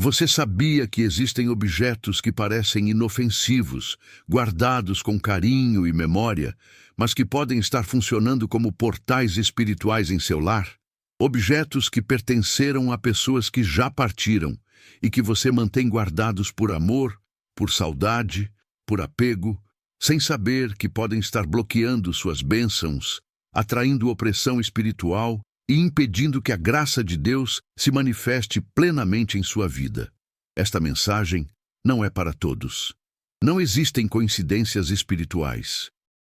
Você sabia que existem objetos que parecem inofensivos, guardados com carinho e memória, mas que podem estar funcionando como portais espirituais em seu lar? Objetos que pertenceram a pessoas que já partiram e que você mantém guardados por amor, por saudade, por apego, sem saber que podem estar bloqueando suas bênçãos, atraindo opressão espiritual e impedindo que a graça de Deus se manifeste plenamente em sua vida. Esta mensagem não é para todos. Não existem coincidências espirituais.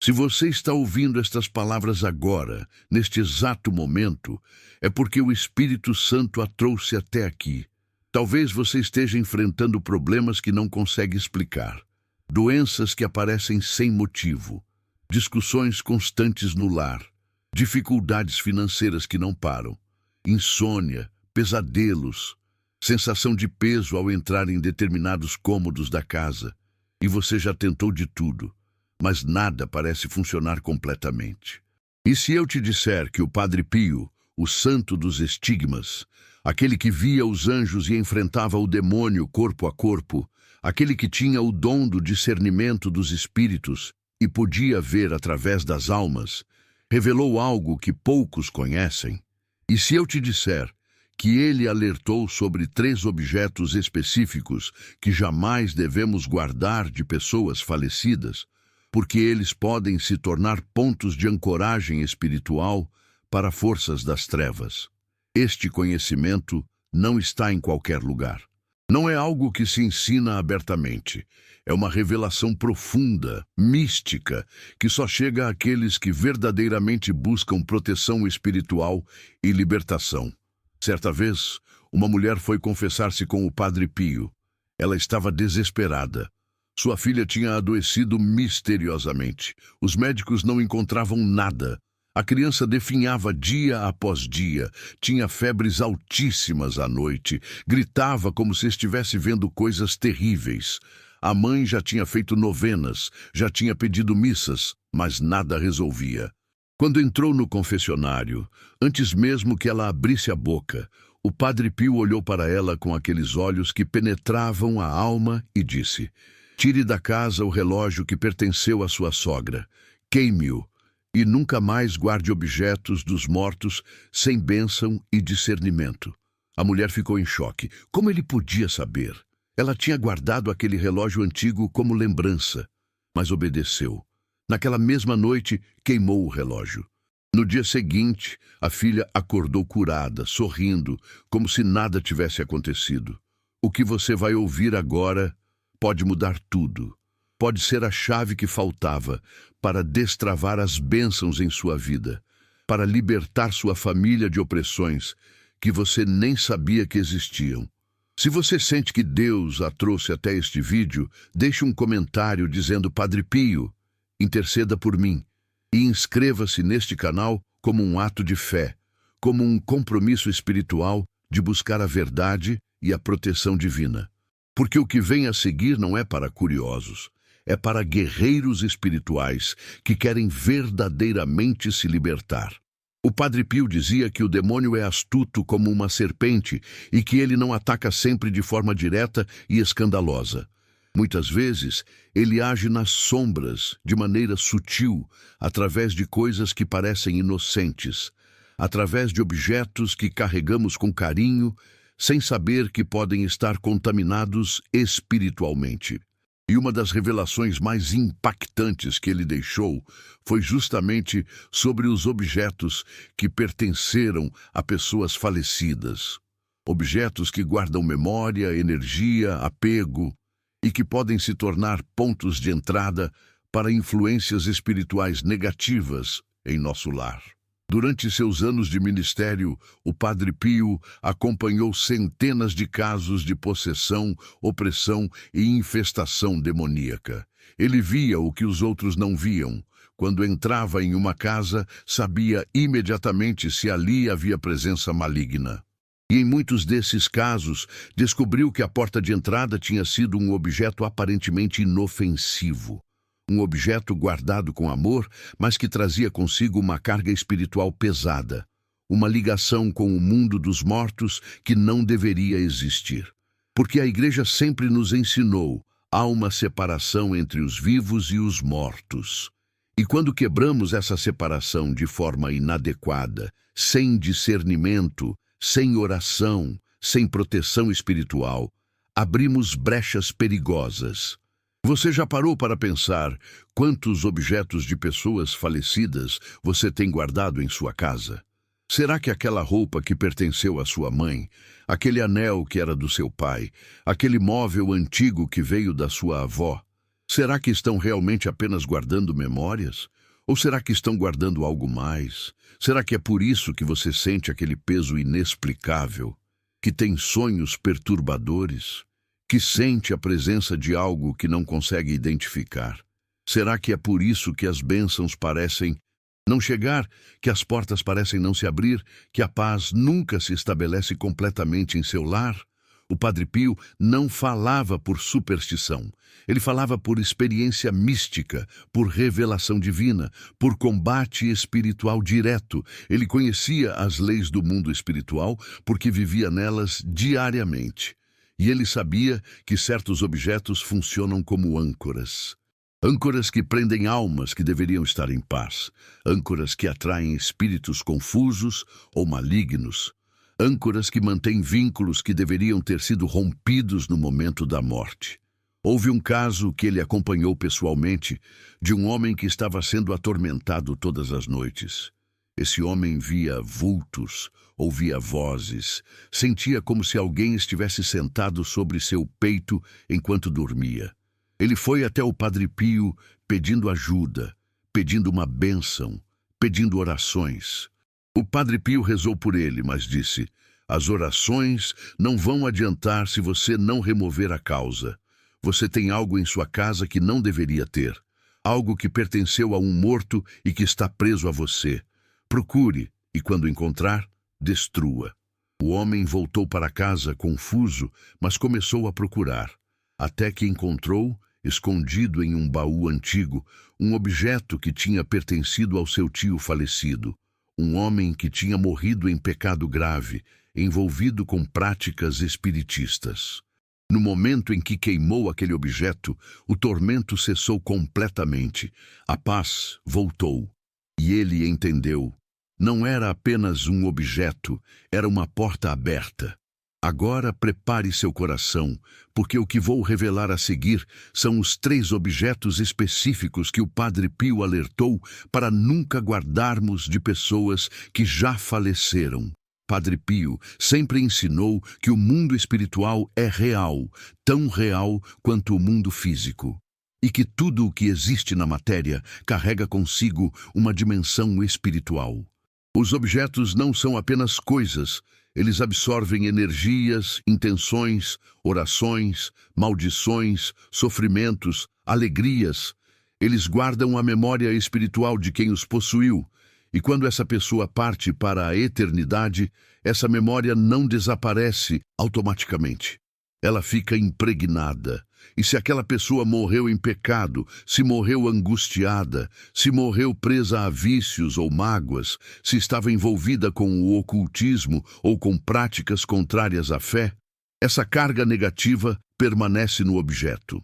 Se você está ouvindo estas palavras agora, neste exato momento, é porque o Espírito Santo a trouxe até aqui. Talvez você esteja enfrentando problemas que não consegue explicar, doenças que aparecem sem motivo, discussões constantes no lar, dificuldades financeiras que não param, insônia, pesadelos, sensação de peso ao entrar em determinados cômodos da casa, e você já tentou de tudo, mas nada parece funcionar completamente. E se eu te disser que o Padre Pio, o santo dos estigmas, aquele que via os anjos e enfrentava o demônio corpo a corpo, aquele que tinha o dom do discernimento dos espíritos e podia ver através das almas, revelou algo que poucos conhecem? E se eu te disser que ele alertou sobre 3 objetos específicos que jamais devemos guardar de pessoas falecidas, porque eles podem se tornar pontos de ancoragem espiritual para forças das trevas? Este conhecimento não está em qualquer lugar. Não é algo que se ensina abertamente. É uma revelação profunda, mística, que só chega àqueles que verdadeiramente buscam proteção espiritual e libertação. Certa vez, uma mulher foi confessar-se com o Padre Pio. Ela estava desesperada. Sua filha tinha adoecido misteriosamente. Os médicos não encontravam nada. A criança definhava dia após dia, tinha febres altíssimas à noite, gritava como se estivesse vendo coisas terríveis. A mãe já tinha feito novenas, já tinha pedido missas, mas nada resolvia. Quando entrou no confessionário, antes mesmo que ela abrisse a boca, o Padre Pio olhou para ela com aqueles olhos que penetravam a alma e disse: "Tire da casa o relógio que pertenceu à sua sogra, queime-o, e nunca mais guarde objetos dos mortos sem bênção e discernimento." A mulher ficou em choque. Como ele podia saber? Ela tinha guardado aquele relógio antigo como lembrança, mas obedeceu. Naquela mesma noite, queimou o relógio. No dia seguinte, a filha acordou curada, sorrindo, como se nada tivesse acontecido. O que você vai ouvir agora pode mudar tudo. Pode ser a chave que faltava para destravar as bênçãos em sua vida, para libertar sua família de opressões que você nem sabia que existiam. Se você sente que Deus a trouxe até este vídeo, deixe um comentário dizendo: "Padre Pio, interceda por mim", e inscreva-se neste canal como um ato de fé, como um compromisso espiritual de buscar a verdade e a proteção divina. Porque o que vem a seguir não é para curiosos, é para guerreiros espirituais que querem verdadeiramente se libertar. O Padre Pio dizia que o demônio é astuto como uma serpente e que ele não ataca sempre de forma direta e escandalosa. Muitas vezes, ele age nas sombras, de maneira sutil, através de coisas que parecem inocentes, através de objetos que carregamos com carinho, sem saber que podem estar contaminados espiritualmente. E uma das revelações mais impactantes que ele deixou foi justamente sobre os objetos que pertenceram a pessoas falecidas. Objetos que guardam memória, energia, apego e que podem se tornar pontos de entrada para influências espirituais negativas em nosso lar. Durante seus anos de ministério, o Padre Pio acompanhou centenas de casos de possessão, opressão e infestação demoníaca. Ele via o que os outros não viam. Quando entrava em uma casa, sabia imediatamente se ali havia presença maligna. E em muitos desses casos, descobriu que a porta de entrada tinha sido um objeto aparentemente inofensivo. Um objeto guardado com amor, mas que trazia consigo uma carga espiritual pesada, uma ligação com o mundo dos mortos que não deveria existir. Porque a Igreja sempre nos ensinou, há uma separação entre os vivos e os mortos. E quando quebramos essa separação de forma inadequada, sem discernimento, sem oração, sem proteção espiritual, abrimos brechas perigosas. Você já parou para pensar quantos objetos de pessoas falecidas você tem guardado em sua casa? Será que aquela roupa que pertenceu à sua mãe, aquele anel que era do seu pai, aquele móvel antigo que veio da sua avó, será que estão realmente apenas guardando memórias? Ou será que estão guardando algo mais? Será que é por isso que você sente aquele peso inexplicável? Que tem sonhos perturbadores? Que sente a presença de algo que não consegue identificar? Será que é por isso que as bênçãos parecem não chegar, que as portas parecem não se abrir, que a paz nunca se estabelece completamente em seu lar? O Padre Pio não falava por superstição. Ele falava por experiência mística, por revelação divina, por combate espiritual direto. Ele conhecia as leis do mundo espiritual porque vivia nelas diariamente. E ele sabia que certos objetos funcionam como âncoras. Âncoras que prendem almas que deveriam estar em paz. Âncoras que atraem espíritos confusos ou malignos. Âncoras que mantêm vínculos que deveriam ter sido rompidos no momento da morte. Houve um caso que ele acompanhou pessoalmente de um homem que estava sendo atormentado todas as noites. Esse homem via vultos, ouvia vozes, sentia como se alguém estivesse sentado sobre seu peito enquanto dormia. Ele foi até o Padre Pio pedindo ajuda, pedindo uma bênção, pedindo orações. O Padre Pio rezou por ele, mas disse: as orações não vão adiantar se você não remover a causa. Você tem algo em sua casa que não deveria ter. Algo que pertenceu a um morto e que está preso a você. Procure, e quando encontrar, destrua. O homem voltou para casa confuso, mas começou a procurar. Até que encontrou, escondido em um baú antigo, um objeto que tinha pertencido ao seu tio falecido. Um homem que tinha morrido em pecado grave, envolvido com práticas espiritistas. No momento em que queimou aquele objeto, o tormento cessou completamente. A paz voltou. E ele entendeu. Não era apenas um objeto, era uma porta aberta. Agora prepare seu coração, porque o que vou revelar a seguir são os 3 objetos específicos que o Padre Pio alertou para nunca guardarmos de pessoas que já faleceram. Padre Pio sempre ensinou que o mundo espiritual é real, tão real quanto o mundo físico, e que tudo o que existe na matéria carrega consigo uma dimensão espiritual. Os objetos não são apenas coisas, eles absorvem energias, intenções, orações, maldições, sofrimentos, alegrias. Eles guardam a memória espiritual de quem os possuiu. E quando essa pessoa parte para a eternidade, essa memória não desaparece automaticamente. Ela fica impregnada. E se aquela pessoa morreu em pecado, se morreu angustiada, se morreu presa a vícios ou mágoas, se estava envolvida com o ocultismo ou com práticas contrárias à fé, essa carga negativa permanece no objeto.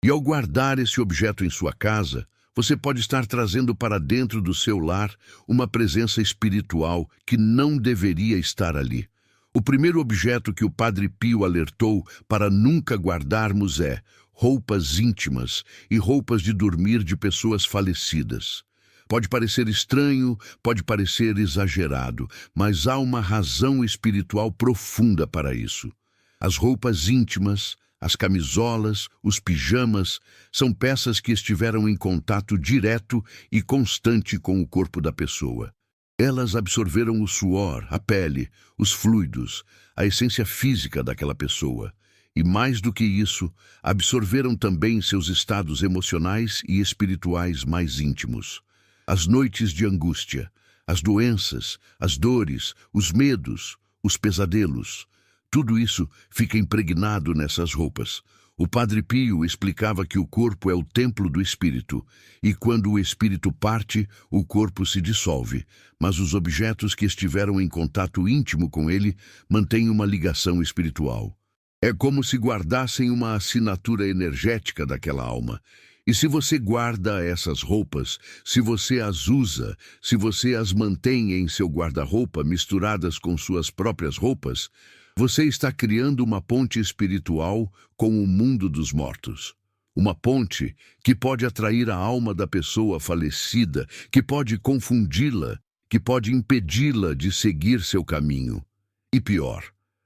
E ao guardar esse objeto em sua casa, você pode estar trazendo para dentro do seu lar uma presença espiritual que não deveria estar ali. O primeiro objeto que o Padre Pio alertou para nunca guardarmos é roupas íntimas e roupas de dormir de pessoas falecidas. Pode parecer estranho, pode parecer exagerado, mas há uma razão espiritual profunda para isso. As roupas íntimas, as camisolas, os pijamas, são peças que estiveram em contato direto e constante com o corpo da pessoa. Elas absorveram o suor, a pele, os fluidos, a essência física daquela pessoa. E mais do que isso, absorveram também seus estados emocionais e espirituais mais íntimos. As noites de angústia, as doenças, as dores, os medos, os pesadelos. Tudo isso fica impregnado nessas roupas. O Padre Pio explicava que o corpo é o templo do espírito, e quando o espírito parte, o corpo se dissolve, mas os objetos que estiveram em contato íntimo com ele mantêm uma ligação espiritual. É como se guardassem uma assinatura energética daquela alma. E se você guarda essas roupas, se você as usa, se você as mantém em seu guarda-roupa misturadas com suas próprias roupas, você está criando uma ponte espiritual com o mundo dos mortos. Uma ponte que pode atrair a alma da pessoa falecida, que pode confundi-la, que pode impedi-la de seguir seu caminho. E pior,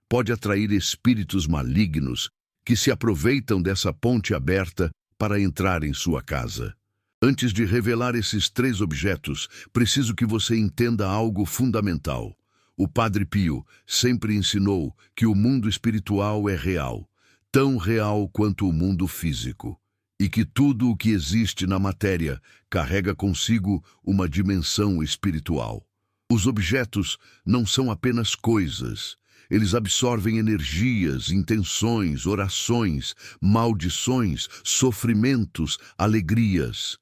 pode atrair espíritos malignos que se aproveitam dessa ponte aberta para entrar em sua casa. Antes de revelar esses 3 objetos, preciso que você entenda algo fundamental. O Padre Pio sempre ensinou que o mundo espiritual é real, tão real quanto o mundo físico, e que tudo o que existe na matéria carrega consigo uma dimensão espiritual. Os objetos não são apenas coisas. Eles absorvem energias, intenções, orações, maldições, sofrimentos, alegrias.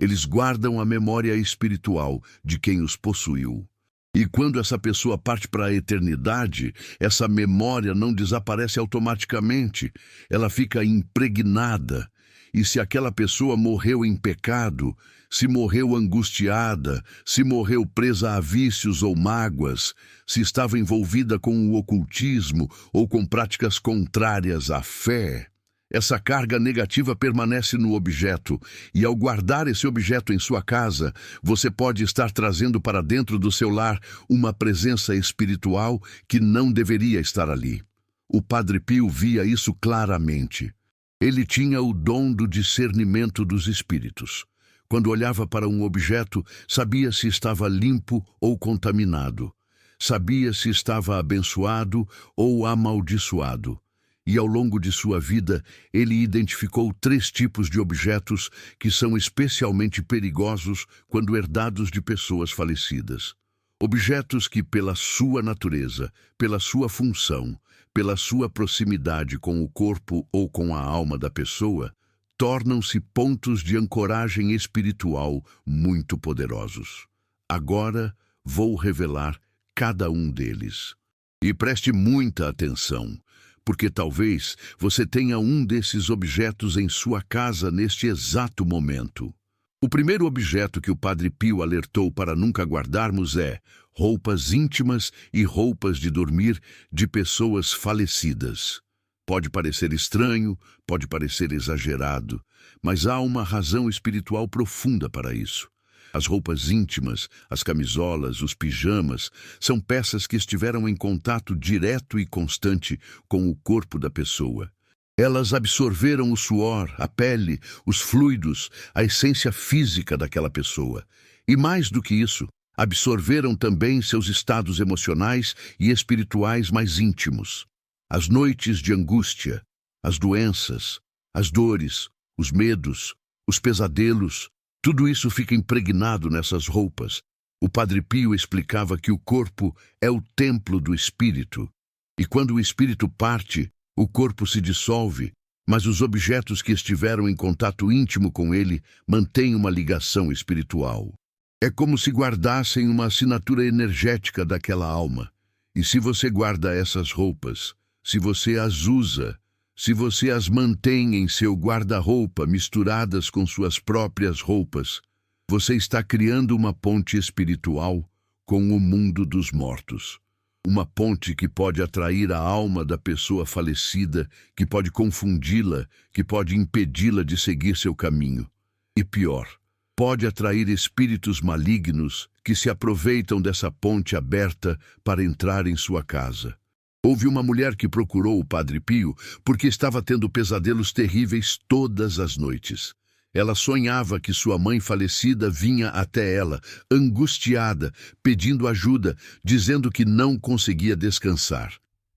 Eles guardam a memória espiritual de quem os possuiu. E quando essa pessoa parte para a eternidade, essa memória não desaparece automaticamente, ela fica impregnada. E se aquela pessoa morreu em pecado, se morreu angustiada, se morreu presa a vícios ou mágoas, se estava envolvida com o ocultismo ou com práticas contrárias à fé, essa carga negativa permanece no objeto, e ao guardar esse objeto em sua casa, você pode estar trazendo para dentro do seu lar uma presença espiritual que não deveria estar ali. O Padre Pio via isso claramente. Ele tinha o dom do discernimento dos espíritos. Quando olhava para um objeto, sabia se estava limpo ou contaminado. Sabia se estava abençoado ou amaldiçoado. E ao longo de sua vida, ele identificou 3 tipos de objetos que são especialmente perigosos quando herdados de pessoas falecidas. Objetos que, pela sua natureza, pela sua função, pela sua proximidade com o corpo ou com a alma da pessoa, tornam-se pontos de ancoragem espiritual muito poderosos. Agora vou revelar cada um deles. E preste muita atenção, porque talvez você tenha um desses objetos em sua casa neste exato momento. O primeiro objeto que o Padre Pio alertou para nunca guardarmos é roupas íntimas e roupas de dormir de pessoas falecidas. Pode parecer estranho, pode parecer exagerado, mas há uma razão espiritual profunda para isso. As roupas íntimas, as camisolas, os pijamas, são peças que estiveram em contato direto e constante com o corpo da pessoa. Elas absorveram o suor, a pele, os fluidos, a essência física daquela pessoa. E mais do que isso, absorveram também seus estados emocionais e espirituais mais íntimos. As noites de angústia, as doenças, as dores, os medos, os pesadelos, tudo isso fica impregnado nessas roupas. O Padre Pio explicava que o corpo é o templo do espírito. E quando o espírito parte, o corpo se dissolve, mas os objetos que estiveram em contato íntimo com ele mantêm uma ligação espiritual. É como se guardassem uma assinatura energética daquela alma. E se você guarda essas roupas, se você as usa, se você as mantém em seu guarda-roupa misturadas com suas próprias roupas, você está criando uma ponte espiritual com o mundo dos mortos. Uma ponte que pode atrair a alma da pessoa falecida, que pode confundi-la, que pode impedi-la de seguir seu caminho. E pior, pode atrair espíritos malignos que se aproveitam dessa ponte aberta para entrar em sua casa. Houve uma mulher que procurou o Padre Pio porque estava tendo pesadelos terríveis todas as noites. Ela sonhava que sua mãe falecida vinha até ela, angustiada, pedindo ajuda, dizendo que não conseguia descansar.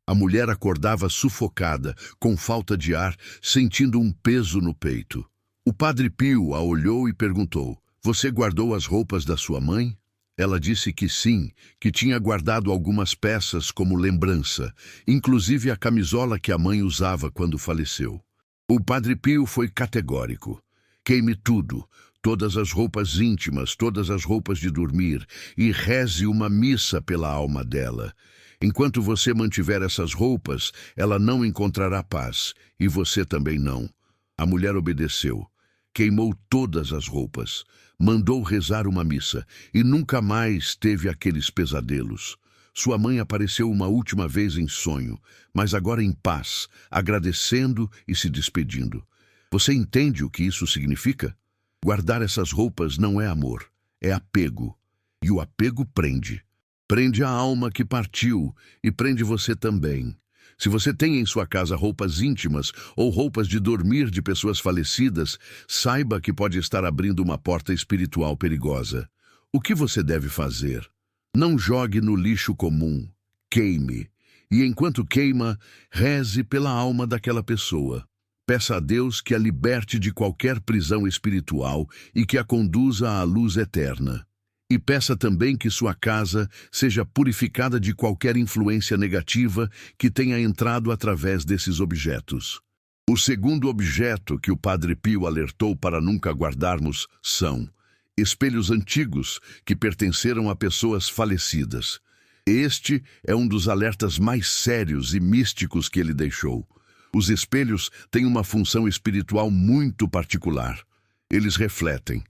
A mulher acordava sufocada, com falta de ar, sentindo um peso no peito. O Padre Pio a olhou e perguntou: "Você guardou as roupas da sua mãe?" Ela disse que sim, que tinha guardado algumas peças como lembrança, inclusive a camisola que a mãe usava quando faleceu. O Padre Pio foi categórico. Queime tudo, todas as roupas íntimas, todas as roupas de dormir, e reze uma missa pela alma dela. Enquanto você mantiver essas roupas, ela não encontrará paz, e você também não. A mulher obedeceu, queimou todas as roupas, mandou rezar uma missa, e nunca mais teve aqueles pesadelos. Sua mãe apareceu uma última vez em sonho, mas agora em paz, agradecendo e se despedindo. Você entende o que isso significa? Guardar essas roupas não é amor, é apego. E o apego prende. Prende a alma que partiu e prende você também. Se você tem em sua casa roupas íntimas ou roupas de dormir de pessoas falecidas, saiba que pode estar abrindo uma porta espiritual perigosa. O que você deve fazer? Não jogue no lixo comum, queime. E enquanto queima, reze pela alma daquela pessoa. Peça a Deus que a liberte de qualquer prisão espiritual e que a conduza à luz eterna. E peça também que sua casa seja purificada de qualquer influência negativa que tenha entrado através desses objetos. O segundo objeto que o Padre Pio alertou para nunca guardarmos são espelhos antigos que pertenceram a pessoas falecidas. Este é um dos alertas mais sérios e místicos que ele deixou. Os espelhos têm uma função espiritual muito particular. Eles refletem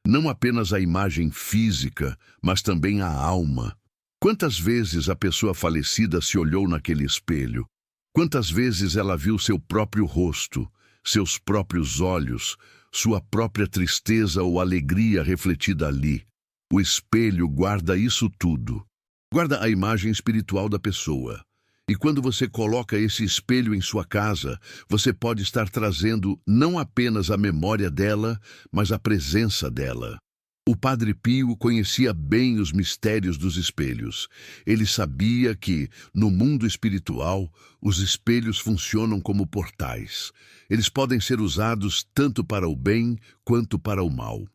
não apenas a imagem física, mas também a alma. Quantas vezes a pessoa falecida se olhou naquele espelho? Quantas vezes ela viu seu próprio rosto, seus próprios olhos, sua própria tristeza ou alegria refletida ali? O espelho guarda isso tudo. Guarda a imagem espiritual da pessoa. E quando você coloca esse espelho em sua casa, você pode estar trazendo não apenas a memória dela, mas a presença dela. O Padre Pio conhecia bem os mistérios dos espelhos. Ele sabia que, no mundo espiritual, os espelhos funcionam como portais. Eles podem ser usados tanto para o bem quanto para o mal.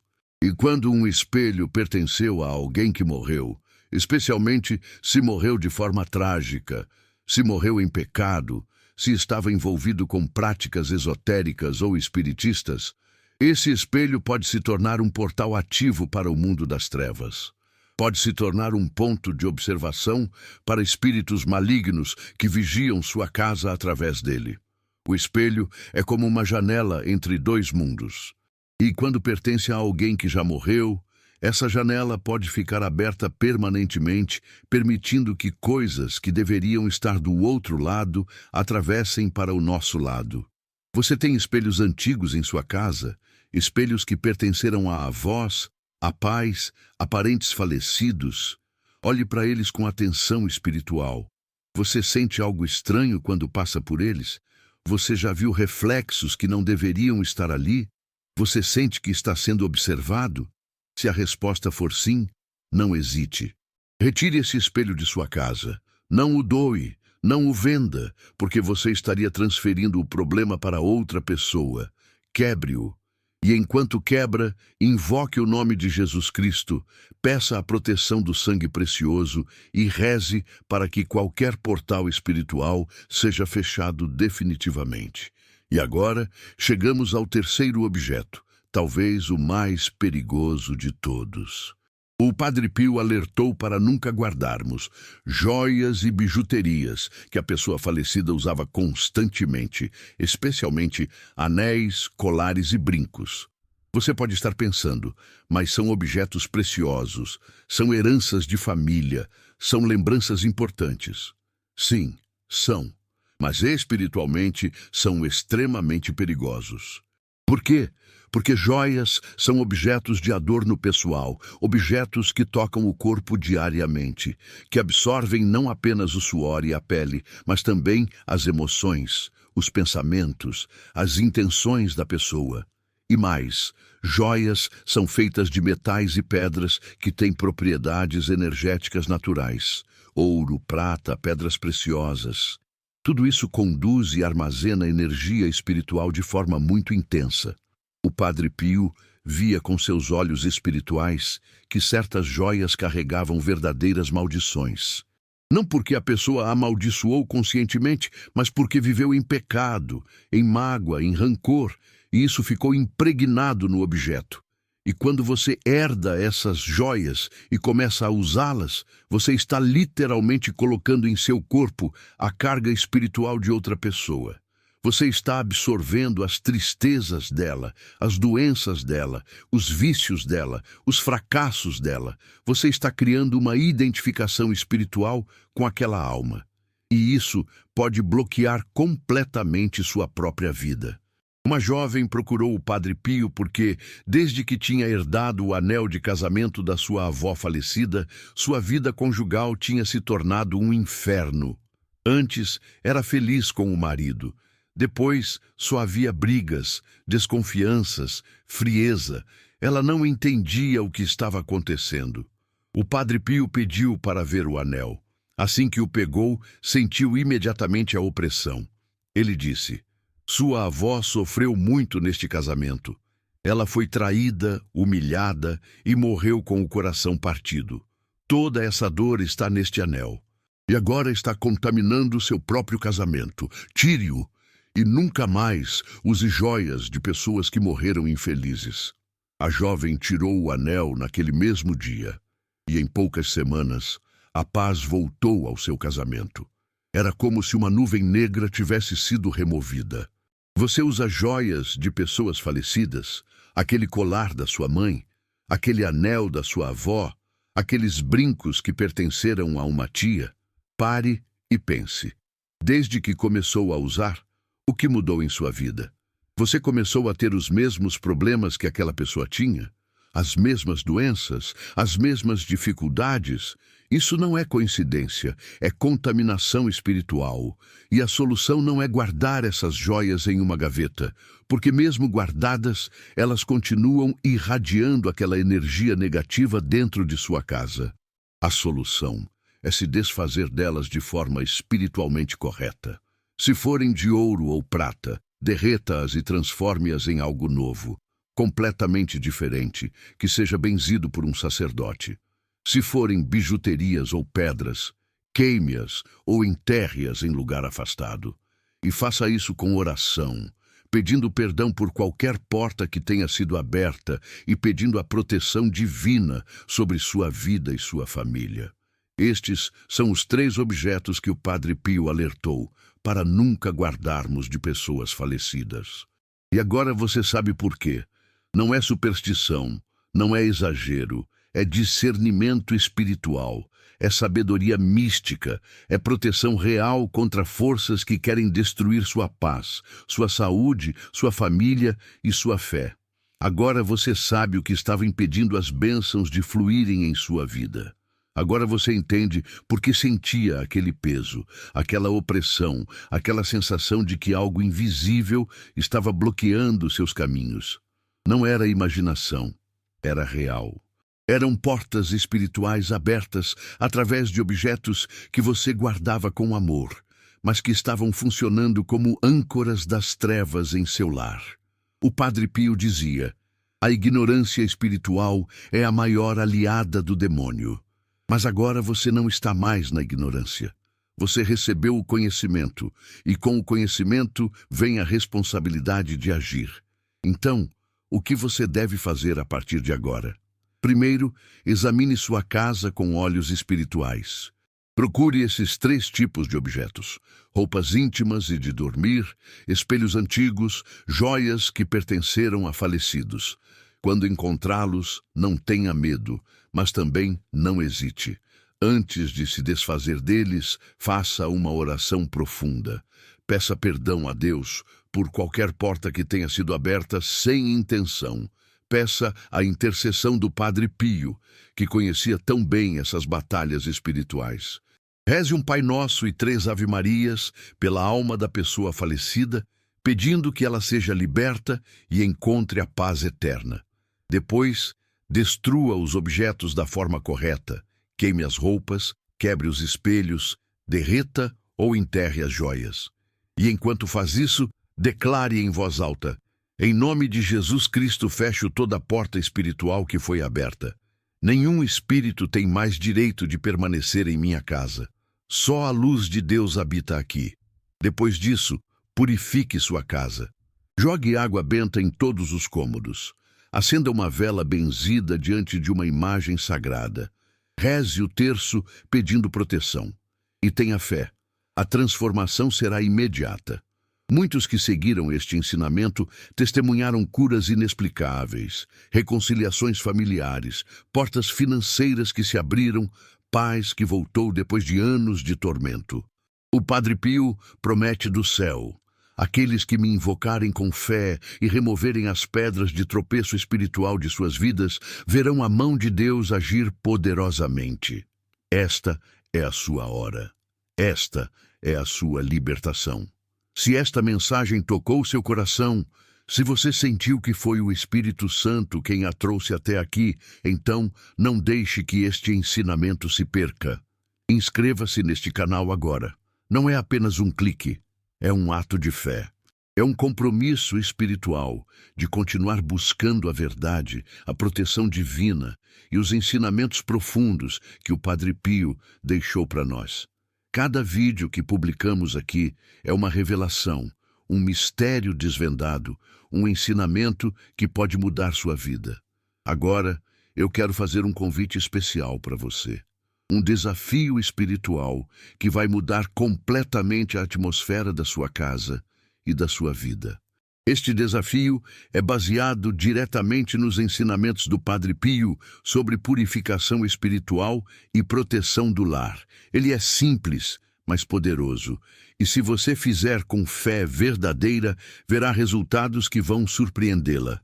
E quando um espelho pertenceu a alguém que morreu, especialmente se morreu de forma trágica, se morreu em pecado, se estava envolvido com práticas esotéricas ou espiritistas, esse espelho pode se tornar um portal ativo para o mundo das trevas. Pode se tornar um ponto de observação para espíritos malignos que vigiam sua casa através dele. O espelho é como uma janela entre dois mundos. E quando pertence a alguém que já morreu, essa janela pode ficar aberta permanentemente, permitindo que coisas que deveriam estar do outro lado atravessem para o nosso lado. Você tem espelhos antigos em sua casa, espelhos que pertenceram a avós, a pais, a parentes falecidos. Olhe para eles com atenção espiritual. Você sente algo estranho quando passa por eles? Você já viu reflexos que não deveriam estar ali? Você sente que está sendo observado? Se a resposta for sim, não hesite. Retire esse espelho de sua casa. Não o doe, não o venda, porque você estaria transferindo o problema para outra pessoa. Quebre-o. E enquanto quebra, invoque o nome de Jesus Cristo, peça a proteção do sangue precioso e reze para que qualquer portal espiritual seja fechado definitivamente. E agora, chegamos ao terceiro objeto, talvez o mais perigoso de todos. O Padre Pio alertou para nunca guardarmos joias e bijuterias que a pessoa falecida usava constantemente, especialmente anéis, colares e brincos. Você pode estar pensando, mas são objetos preciosos, são heranças de família, são lembranças importantes. Sim, são, mas espiritualmente são extremamente perigosos. Por quê? Porque joias são objetos de adorno pessoal, objetos que tocam o corpo diariamente, que absorvem não apenas o suor e a pele, mas também as emoções, os pensamentos, as intenções da pessoa. E mais, joias são feitas de metais e pedras que têm propriedades energéticas naturais. Ouro, prata, pedras preciosas. Tudo isso conduz e armazena energia espiritual de forma muito intensa. O Padre Pio via com seus olhos espirituais que certas joias carregavam verdadeiras maldições. Não porque a pessoa a amaldiçoou conscientemente, mas porque viveu em pecado, em mágoa, em rancor, e isso ficou impregnado no objeto. E quando você herda essas joias e começa a usá-las, você está literalmente colocando em seu corpo a carga espiritual de outra pessoa. Você está absorvendo as tristezas dela, as doenças dela, os vícios dela, os fracassos dela. Você está criando uma identificação espiritual com aquela alma. E isso pode bloquear completamente sua própria vida. Uma jovem procurou o Padre Pio porque, desde que tinha herdado o anel de casamento da sua avó falecida, sua vida conjugal tinha se tornado um inferno. Antes, era feliz com o marido. Depois, só havia brigas, desconfianças, frieza. Ela não entendia o que estava acontecendo. O Padre Pio pediu para ver o anel. Assim que o pegou, sentiu imediatamente a opressão. Ele disse: "Sua avó sofreu muito neste casamento. Ela foi traída, humilhada e morreu com o coração partido. Toda essa dor está neste anel. E agora está contaminando seu próprio casamento. Tire-o e nunca mais use joias de pessoas que morreram infelizes." A jovem tirou o anel naquele mesmo dia. E em poucas semanas, a paz voltou ao seu casamento. Era como se uma nuvem negra tivesse sido removida. Você usa joias de pessoas falecidas, aquele colar da sua mãe, aquele anel da sua avó, aqueles brincos que pertenceram a uma tia. Pare e pense. Desde que começou a usar, o que mudou em sua vida? Você começou a ter os mesmos problemas que aquela pessoa tinha? As mesmas doenças? As mesmas dificuldades? Isso não é coincidência, é contaminação espiritual. E a solução não é guardar essas joias em uma gaveta, porque mesmo guardadas, elas continuam irradiando aquela energia negativa dentro de sua casa. A solução é se desfazer delas de forma espiritualmente correta. Se forem de ouro ou prata, derreta-as e transforme-as em algo novo, completamente diferente, que seja benzido por um sacerdote. Se forem bijuterias ou pedras, queime-as ou enterre-as em lugar afastado. E faça isso com oração, pedindo perdão por qualquer porta que tenha sido aberta e pedindo a proteção divina sobre sua vida e sua família. Estes são os 3 objetos que o Padre Pio alertou para nunca guardarmos de pessoas falecidas. E agora você sabe por quê. Não é superstição, não é exagero, é discernimento espiritual, é sabedoria mística, é proteção real contra forças que querem destruir sua paz, sua saúde, sua família e sua fé. Agora você sabe o que estava impedindo as bênçãos de fluírem em sua vida. Agora você entende por que sentia aquele peso, aquela opressão, aquela sensação de que algo invisível estava bloqueando seus caminhos. Não era imaginação, era real. Eram portas espirituais abertas através de objetos que você guardava com amor, mas que estavam funcionando como âncoras das trevas em seu lar. O Padre Pio dizia: "A ignorância espiritual é a maior aliada do demônio." Mas agora você não está mais na ignorância. Você recebeu o conhecimento, e com o conhecimento vem a responsabilidade de agir. Então, o que você deve fazer a partir de agora? Primeiro, examine sua casa com olhos espirituais. Procure esses 3 tipos de objetos: roupas íntimas e de dormir, espelhos antigos, joias que pertenceram a falecidos. Quando encontrá-los, não tenha medo, mas também não hesite. Antes de se desfazer deles, faça uma oração profunda. Peça perdão a Deus por qualquer porta que tenha sido aberta sem intenção. Peça a intercessão do Padre Pio, que conhecia tão bem essas batalhas espirituais. Reze um Pai Nosso e 3 Ave-Marias pela alma da pessoa falecida, pedindo que ela seja liberta e encontre a paz eterna. Depois, destrua os objetos da forma correta, queime as roupas, quebre os espelhos, derreta ou enterre as joias. E enquanto faz isso, declare em voz alta: "Em nome de Jesus Cristo fecho toda a porta espiritual que foi aberta. Nenhum espírito tem mais direito de permanecer em minha casa. Só a luz de Deus habita aqui." Depois disso, purifique sua casa. Jogue água benta em todos os cômodos. Acenda uma vela benzida diante de uma imagem sagrada. Reze o terço pedindo proteção. E tenha fé. A transformação será imediata. Muitos que seguiram este ensinamento testemunharam curas inexplicáveis, reconciliações familiares, portas financeiras que se abriram, paz que voltou depois de anos de tormento. O Padre Pio promete do céu: aqueles que me invocarem com fé e removerem as pedras de tropeço espiritual de suas vidas, verão a mão de Deus agir poderosamente. Esta é a sua hora. Esta é a sua libertação. Se esta mensagem tocou seu coração, se você sentiu que foi o Espírito Santo quem a trouxe até aqui, então não deixe que este ensinamento se perca. Inscreva-se neste canal agora. Não é apenas um clique, é um ato de fé. É um compromisso espiritual de continuar buscando a verdade, a proteção divina e os ensinamentos profundos que o Padre Pio deixou para nós. Cada vídeo que publicamos aqui é uma revelação, um mistério desvendado, um ensinamento que pode mudar sua vida. Agora, eu quero fazer um convite especial para você. Um desafio espiritual que vai mudar completamente a atmosfera da sua casa e da sua vida. Este desafio é baseado diretamente nos ensinamentos do Padre Pio sobre purificação espiritual e proteção do lar. Ele é simples, mas poderoso, e se você fizer com fé verdadeira, verá resultados que vão surpreendê-la.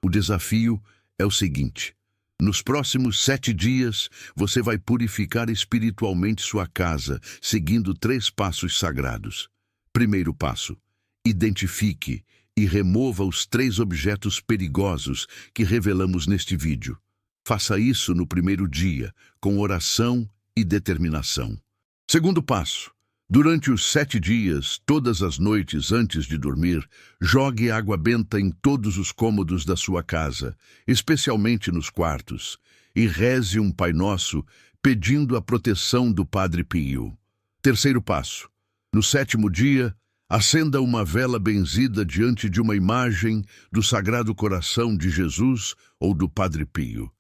O desafio é o seguinte: nos próximos 7 dias, você vai purificar espiritualmente sua casa, seguindo 3 passos sagrados. Primeiro passo: identifique e remova os 3 objetos perigosos que revelamos neste vídeo. Faça isso no primeiro dia, com oração e determinação. Segundo passo: durante os 7 dias, todas as noites antes de dormir, jogue água benta em todos os cômodos da sua casa, especialmente nos quartos, e reze um Pai Nosso, pedindo a proteção do Padre Pio. Terceiro passo: no 7º dia, acenda uma vela benzida diante de uma imagem do Sagrado Coração de Jesus ou do Padre Pio,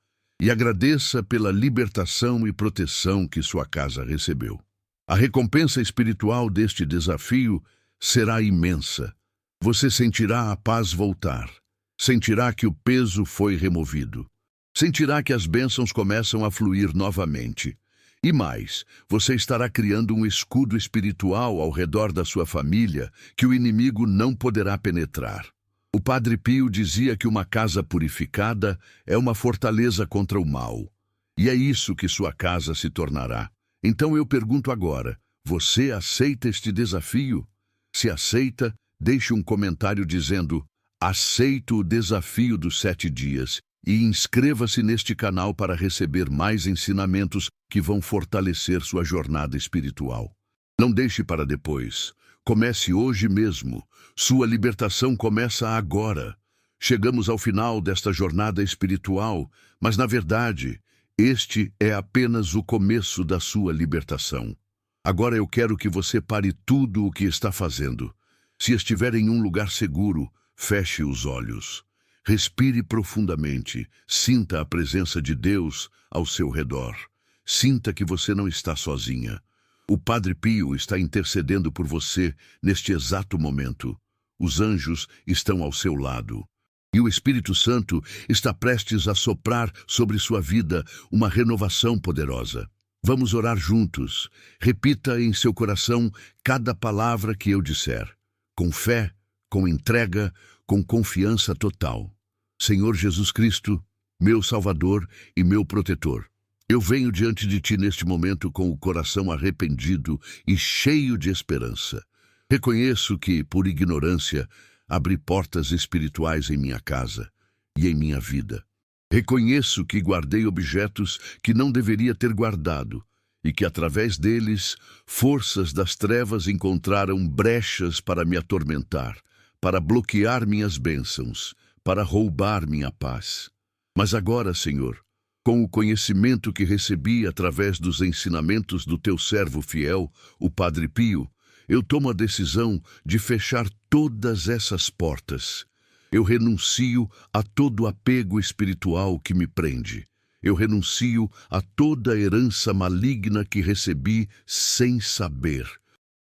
e agradeça pela libertação e proteção que sua casa recebeu. A recompensa espiritual deste desafio será imensa. Você sentirá a paz voltar, sentirá que o peso foi removido, sentirá que as bênçãos começam a fluir novamente. E mais, você estará criando um escudo espiritual ao redor da sua família que o inimigo não poderá penetrar. O Padre Pio dizia que uma casa purificada é uma fortaleza contra o mal. E é isso que sua casa se tornará. Então eu pergunto agora: você aceita este desafio? Se aceita, deixe um comentário dizendo: aceito o desafio dos 7 dias. E inscreva-se neste canal para receber mais ensinamentos que vão fortalecer sua jornada espiritual. Não deixe para depois. Comece hoje mesmo. Sua libertação começa agora. Chegamos ao final desta jornada espiritual, mas na verdade, este é apenas o começo da sua libertação. Agora eu quero que você pare tudo o que está fazendo. Se estiver em um lugar seguro, feche os olhos. Respire profundamente, sinta a presença de Deus ao seu redor. Sinta que você não está sozinha. O Padre Pio está intercedendo por você neste exato momento. Os anjos estão ao seu lado. E o Espírito Santo está prestes a soprar sobre sua vida uma renovação poderosa. Vamos orar juntos. Repita em seu coração cada palavra que eu disser, com fé, com entrega, com confiança total. Senhor Jesus Cristo, meu Salvador e meu protetor, eu venho diante de Ti neste momento com o coração arrependido e cheio de esperança. Reconheço que, por ignorância, abri portas espirituais em minha casa e em minha vida. Reconheço que guardei objetos que não deveria ter guardado e que, através deles, forças das trevas encontraram brechas para me atormentar, para bloquear minhas bênçãos, para roubar minha paz. Mas agora, Senhor, com o conhecimento que recebi através dos ensinamentos do Teu servo fiel, o Padre Pio, eu tomo a decisão de fechar todas essas portas. Eu renuncio a todo apego espiritual que me prende. Eu renuncio a toda herança maligna que recebi sem saber.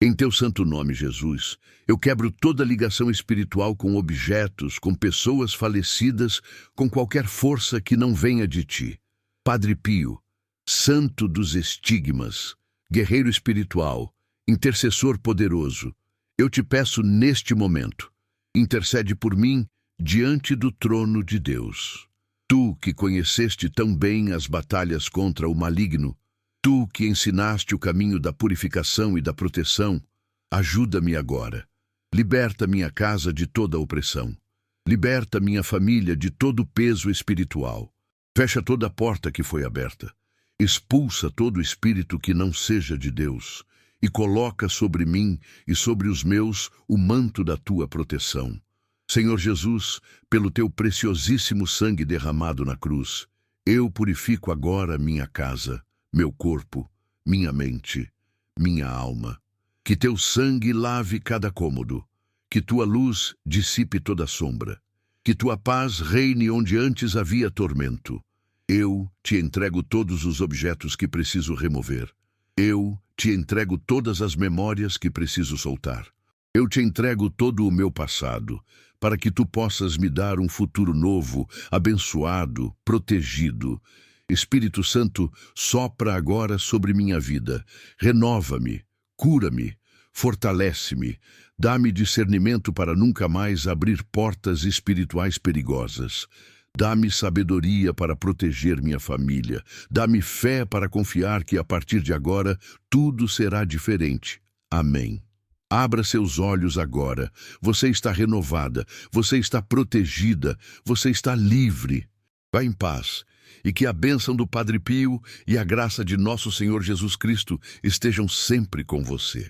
Em teu santo nome, Jesus, eu quebro toda ligação espiritual com objetos, com pessoas falecidas, com qualquer força que não venha de ti. Padre Pio, santo dos estigmas, guerreiro espiritual, intercessor poderoso, eu te peço neste momento, intercede por mim diante do trono de Deus. Tu que conheceste tão bem as batalhas contra o maligno, tu que ensinaste o caminho da purificação e da proteção, ajuda-me agora. Liberta minha casa de toda opressão. Liberta minha família de todo peso espiritual. Fecha toda a porta que foi aberta. Expulsa todo espírito que não seja de Deus e coloca sobre mim e sobre os meus o manto da tua proteção. Senhor Jesus, pelo teu preciosíssimo sangue derramado na cruz, eu purifico agora minha casa, meu corpo, minha mente, minha alma. Que teu sangue lave cada cômodo, que tua luz dissipe toda sombra, que tua paz reine onde antes havia tormento. Eu te entrego todos os objetos que preciso remover. Eu te entrego todas as memórias que preciso soltar. Eu te entrego todo o meu passado, para que tu possas me dar um futuro novo, abençoado, protegido. Espírito Santo, sopra agora sobre minha vida. Renova-me, cura-me, fortalece-me, dá-me discernimento para nunca mais abrir portas espirituais perigosas. Dá-me sabedoria para proteger minha família. Dá-me fé para confiar que a partir de agora tudo será diferente. Amém. Abra seus olhos agora. Você está renovada, você está protegida, você está livre. Vá em paz, e que a bênção do Padre Pio e a graça de nosso Senhor Jesus Cristo estejam sempre com você.